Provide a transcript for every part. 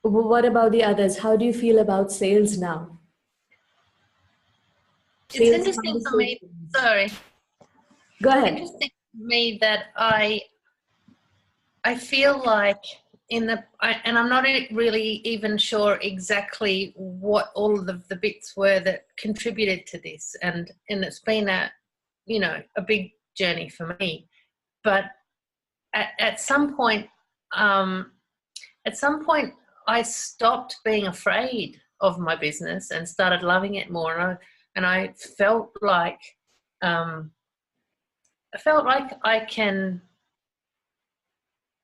What about the others? How do you feel about sales now? It's Sales interesting for me. conversations. Sorry. Go It's ahead. interesting for me that I feel like and I'm not really even sure exactly what all of the bits were that contributed to this, and it's been a big journey for me. But at some point, I stopped being afraid of my business and started loving it more, and I felt like I can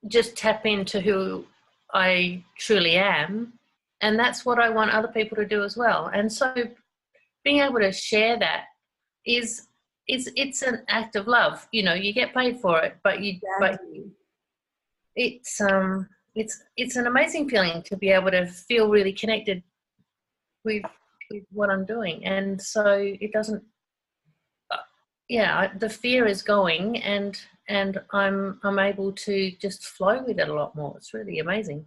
just tap into who I truly am, and that's what I want other people to do as well. And so being able to share that is it's an act of love. You get paid for it, but it's an amazing feeling to be able to feel really connected with what I'm doing. And so it doesn't the fear is going, and I'm able to just flow with it a lot more. It's really amazing.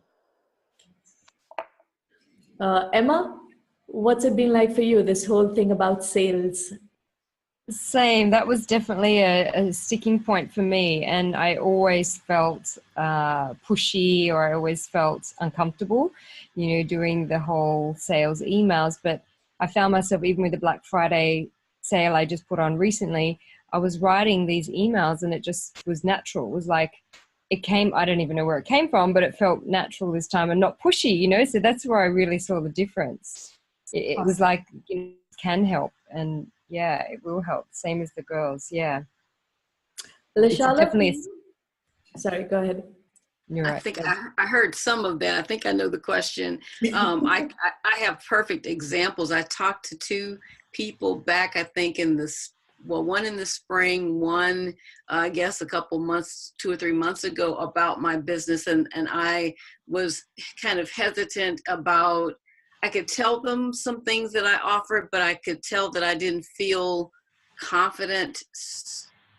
Emma, what's it been like for you, this whole thing about sales? Same. That was definitely a sticking point for me, and I always felt pushy, or I always felt uncomfortable, doing the whole sales emails. But I found myself, even with the Black Friday sale I just put on recently, I was writing these emails and it just was natural. It was like it came, I don't even know where it came from, but it felt natural this time and not pushy, so that's where I really saw the difference. It was like it can help, and yeah, it will help. Same as the girls, yeah. Lashala, sorry, go ahead. You're right. I think I heard some of that. I think I know the question. I have perfect examples. I talked to two people back, I think one in the spring, one, I guess a couple months, 2 or 3 months ago, about my business. And I was kind of hesitant about, I could tell them some things that I offered, but I could tell that I didn't feel confident.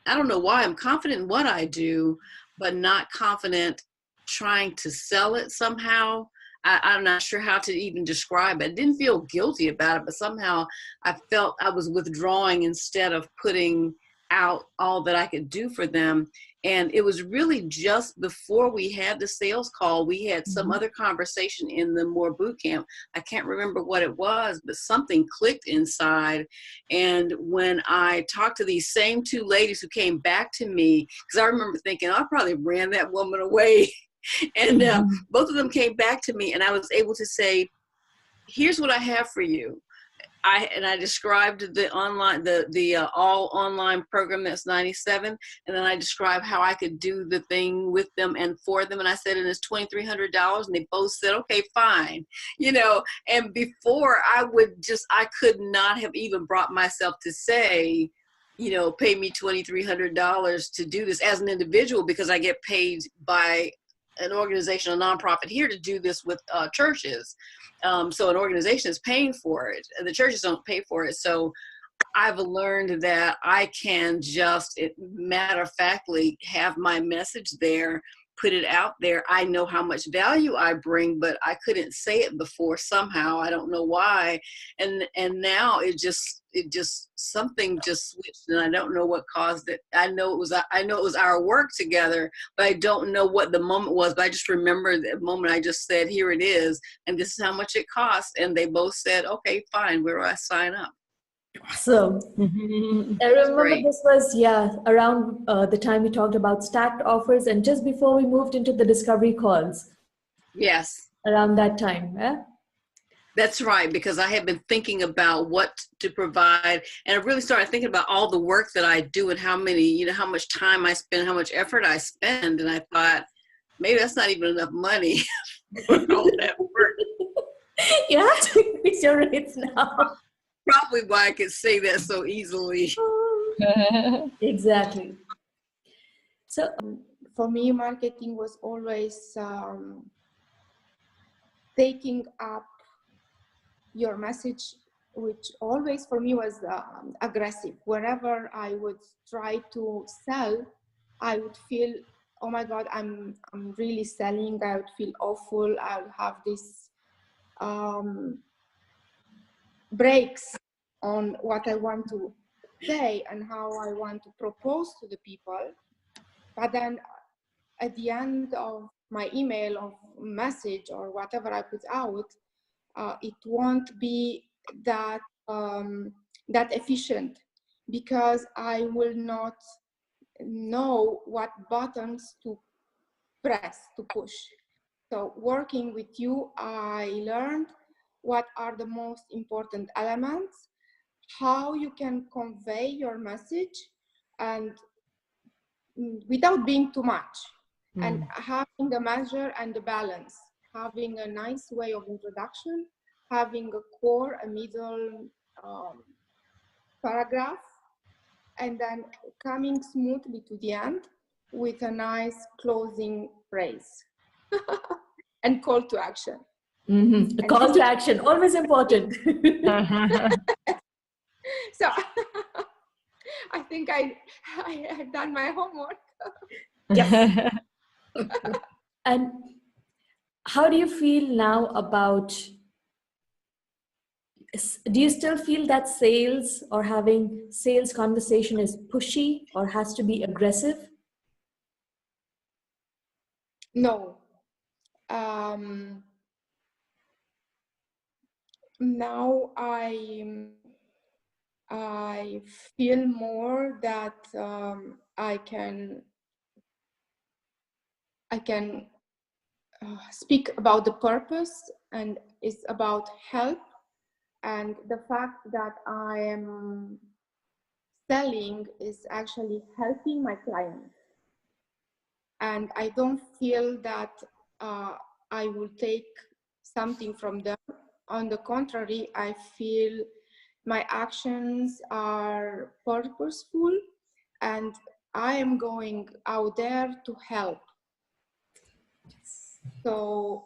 I don't know why. I'm confident in what I do, but not confident trying to sell it somehow. I'm not sure how to even describe it. I didn't feel guilty about it, but somehow I felt I was withdrawing instead of putting out all that I could do for them. And it was really just before we had the sales call, we had some other conversation in the MoreBootcamp. I can't remember what it was, but something clicked inside. And when I talked to these same two ladies who came back to me, because I remember thinking, I probably ran that woman away. And both of them came back to me, and I was able to say, here's what I have for you. I described the online, the all online program that's $97. And then I described how I could do the thing with them and for them. And I said, and it's $2,300. And they both said, okay, fine. And before I could not have even brought myself to say, pay me $2,300 to do this as an individual, because I get paid by an organization, a nonprofit here, to do this with churches. So an organization is paying for it, and the churches don't pay for it. So I've learned that I can just, matter-of-factly, have my message there, put it out there. I know how much value I bring, but I couldn't say it before somehow. I don't know why. And now it just something just switched, and I don't know what caused it. I know it was our work together, but I don't know what the moment was. But I just remember the moment I just said, here it is, and this is how much it costs. And they both said, okay, fine, where do I sign up? So I remember this was, around the time we talked about stacked offers, and just before we moved into the discovery calls. Yes. Around that time, yeah? That's right, because I had been thinking about what to provide, and I really started thinking about all the work that I do and how much time I spend, how much effort I spend, and I thought, maybe that's not even enough money for all that work. You have to increase your rates now. Probably why I could say that so easily. Exactly. So for me, marketing was always taking up your message, which always for me was aggressive. Wherever I would try to sell, I would feel oh my God, I'm really selling. I would feel awful. I'll have this breaks on what I want to say and how I want to propose to the people. But then at the end of my email or message or whatever I put out, it won't be that that efficient, because I will not know what buttons to press, to push. So working with you, I learned what are the most important elements, how you can convey your message, and without being too much, and having the measure and the balance, having a nice way of introduction, having a core, a middle paragraph, and then coming smoothly to the end with a nice closing phrase and call to action. Mm-hmm. A call to action, always important. So I think I have done my homework. Yes. And how do you feel now about, do you still feel that sales or having sales conversation is pushy or has to be aggressive? No. Now I feel more that I can speak about the purpose, and it's about help, and the fact that I am selling is actually helping my clients, and I don't feel that I will take something from them. On the contrary, I feel my actions are purposeful, and I am going out there to help. So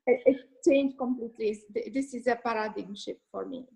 it changed completely. This is a paradigm shift for me.